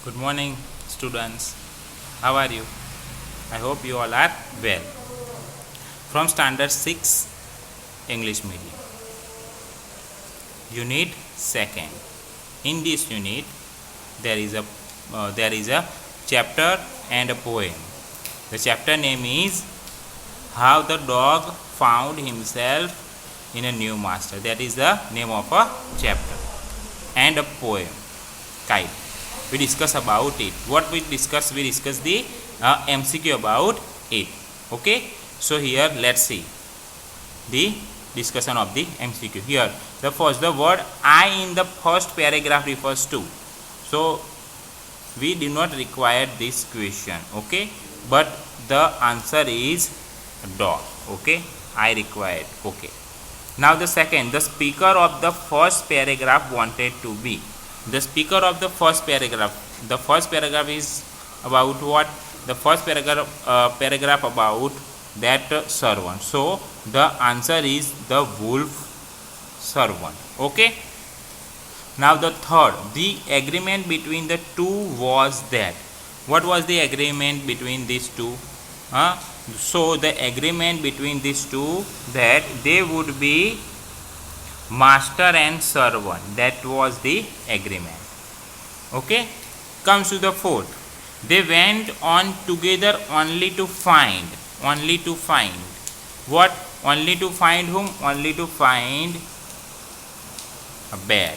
Good morning, students. How are you? I hope you all are well. From Standard 6 English Medium, Unit 2nd. In this unit, there is a chapter and a poem. The chapter name is How the Dog Found Himself in a New Master. That is the name of a chapter. And a poem, Kite. We discuss about it. What we discuss? We discuss the MCQ about it. Okay. So here let's see the discussion of the MCQ. Here the word I in the first paragraph refers to. So we do not require this question. Okay. But the answer is dog. Okay. I required. Okay. Now the second, the speaker of the first paragraph wanted to be. The speaker of the first paragraph. The first paragraph is about what? The first paragraph about that servant. So the answer is the wolf servant. Okay. Now the third, the agreement between the two was that. What was the agreement between these two? So the agreement between these two, that they would be master and servant. That was the agreement. Okay. Comes to the fourth, they went on together only to find what? Only to find whom? Only to find a bear.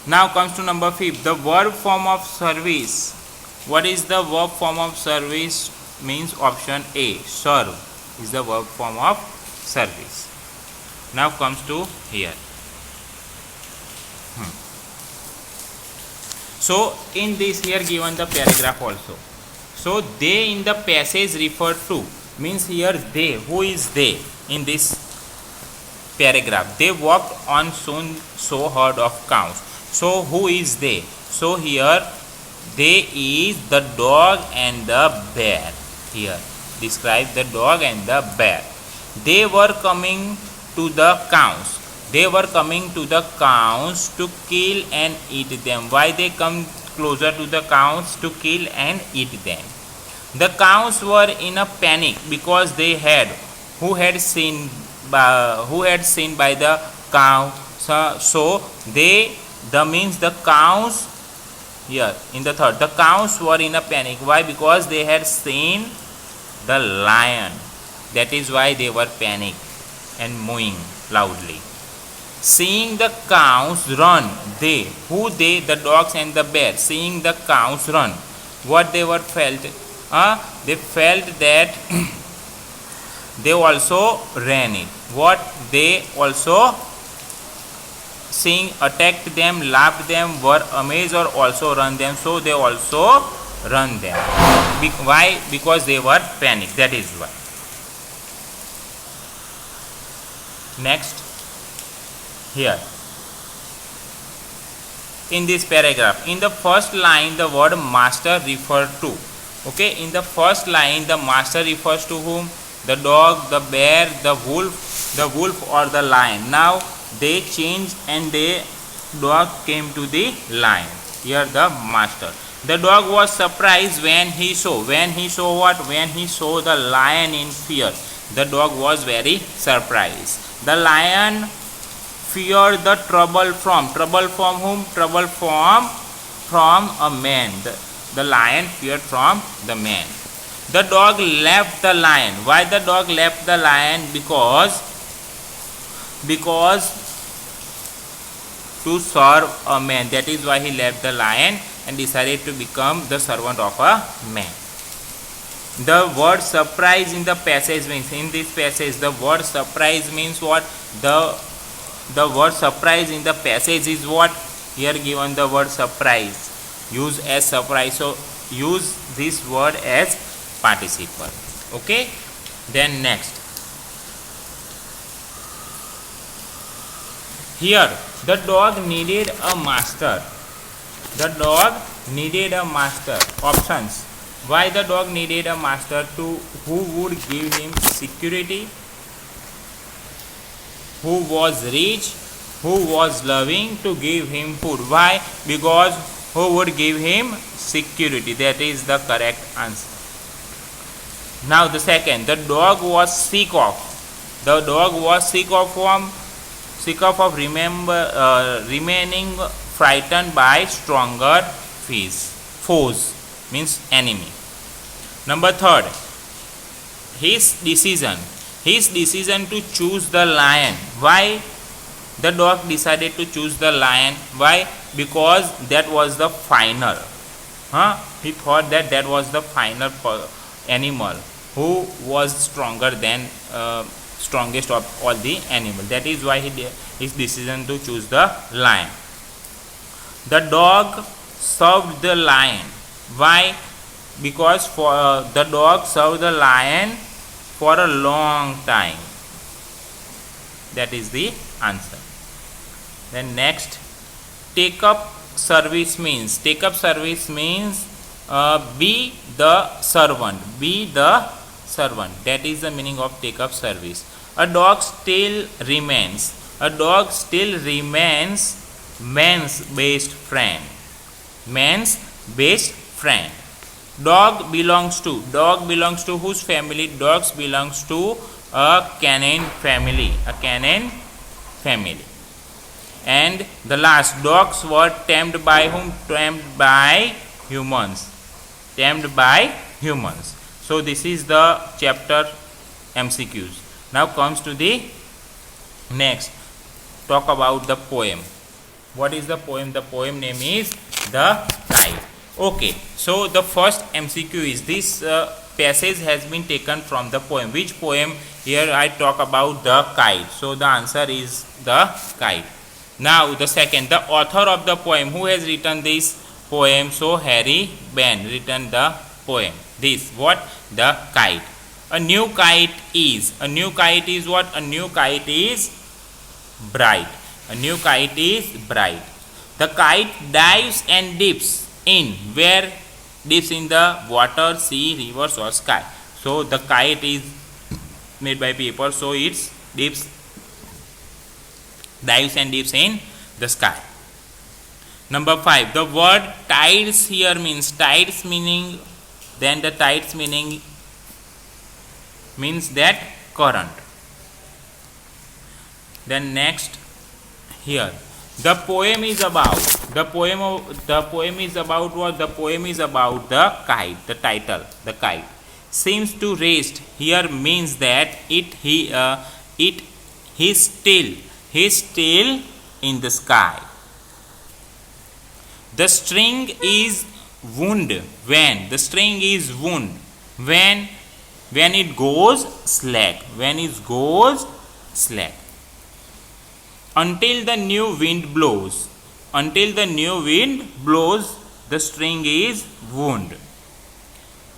Now comes to number 5, the verb form of service. What is the verb form of service? Means option A, serve is the verb form of service. Now comes to here. So in this here given the paragraph also. So they in the passage referred to, means here they. Who is they in this paragraph? They walked on soon so herd of cows. So who is they? So here they is the dog and the bear. Here describe the dog and the bear. They were coming to the cows. They were coming to the cows to kill and eat them. Why they come closer to the cows? To kill and eat them. The cows were in a panic because they had who had seen by the cow. So they, the means the cows. Here in the third, the cows were in a panic. Why? Because they had seen the lion. That is why they were panicked and mooing loudly. Seeing the cows run, they, who they? The dogs and the bear. Seeing the cows run, what they were felt? They felt that they also ran it. What? They also seeing attacked them, laughed them, were amazed or also run them. So they also run them. Why? Because they were panicked. That is why. Next. Here in this paragraph, in the first line the word master referred to. Okay, in the first line the master refers to whom? The dog, the bear, the wolf or the lion. Now they changed and the dog came to the lion. Here the master. The dog was surprised when he saw what? When he saw the lion in fear. The dog was very surprised. The lion feared the trouble from whom? Trouble from a man. The lion feared from the man. The dog left the lion. Why the dog left the lion? Because to serve a man. That is why he left the lion and decided to become the servant of a man. The word surprise in the passage means, in this passage the word surprise means what? The word surprise in the passage is what? Here given the word surprise. Use as surprise. So use this word as participle. Okay. Then next. Here the dog needed a master. The dog needed a master. Options. Why the dog needed a master? Who would give him security? Who was rich, who was loving to give him food. Why? Because who would give him security. That is the correct answer. Now the second, the dog was sick of. The dog was sick of remaining frightened by stronger foes, means enemy. Number third, his decision to choose the lion. Why the dog decided to choose the lion? Why? Because that was the final. He thought that was the final animal who was stronger than strongest of all the animals. That is why his decision to choose the lion. The dog served the lion. Why? Because the dog served the lion for a long time. That is the answer. Then next, take up service means be the servant. That is the meaning of take up service. A dog still remains man's best friend. Dog belongs to whose family? Dogs belongs to a canine family. And the last, dogs were tamed by whom? Tamed by humans. So this is the chapter MCQs. Now comes to the next. Talk about the poem. What is the poem? The poem name is The Kite. Okay, so the first MCQ is this passage has been taken from the poem. Which poem? Here I talk about the kite. So the answer is the kite. Now the second, the author of the poem. Who has written this poem? So Harry Benn written the poem. This what? The kite. A new kite is what? A new kite is bright. The kite dives and dips in where? Dips in the water, sea, rivers or sky. So the kite is made by paper, so it dives and dips in the sky. Number 5, the word tides here means meaning that current. Then next, here the poem is about what? The poem is about the kite. The title, the kite seems to rest here means that he's still in the sky. The string is wound when it goes slack. Until the new wind blows. The string is wound.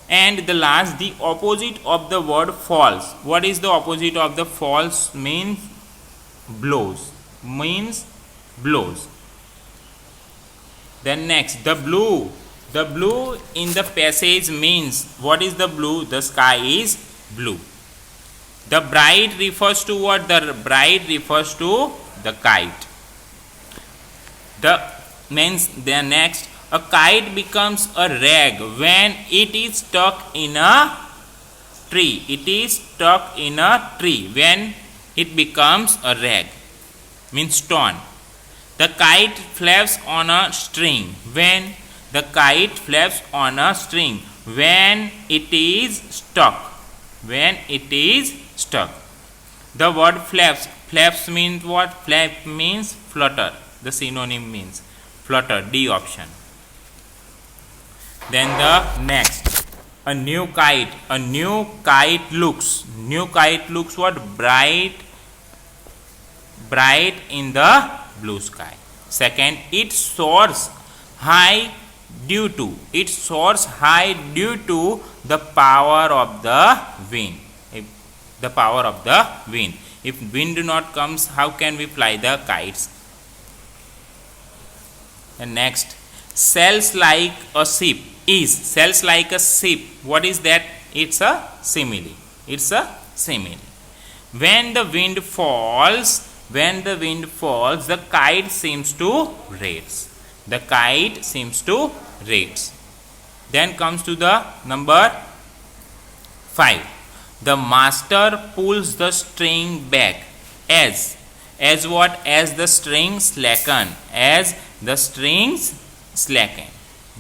And the last, the opposite of the word false. What is the opposite of the false? Means blows. Then next, the blue in the passage means, what is the blue? The sky is blue. The bright refers to what? The bright refers to the kite. The next, a kite becomes a rag when it is stuck in a tree. When it becomes a rag, means torn. The kite flaps on a string when it is stuck. The word flaps means what? Flap means flutter. The synonym means flutter. D option. Then the next, a new kite looks what? Bright in the blue sky. Second, it soars high due to the power of the wind. If wind not comes, how can we fly the kites? And next, sails like a ship. What is that? It's a simile. When the wind falls, when the wind falls, the kite seems to raise. The kite seems to raise. Then comes to the number 5. The master pulls the string back as what? As the strings slacken. As the strings slacken.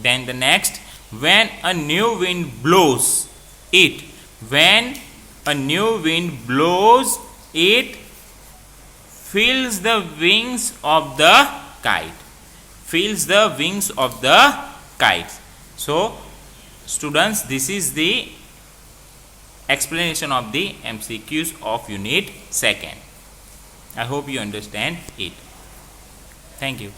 Then the next, when a new wind blows it. When a new wind blows it fills the wings of the kite. Fills the wings of the kite. So students, this is the explanation of the MCQs of unit 2nd. I hope you understand it. Thank you.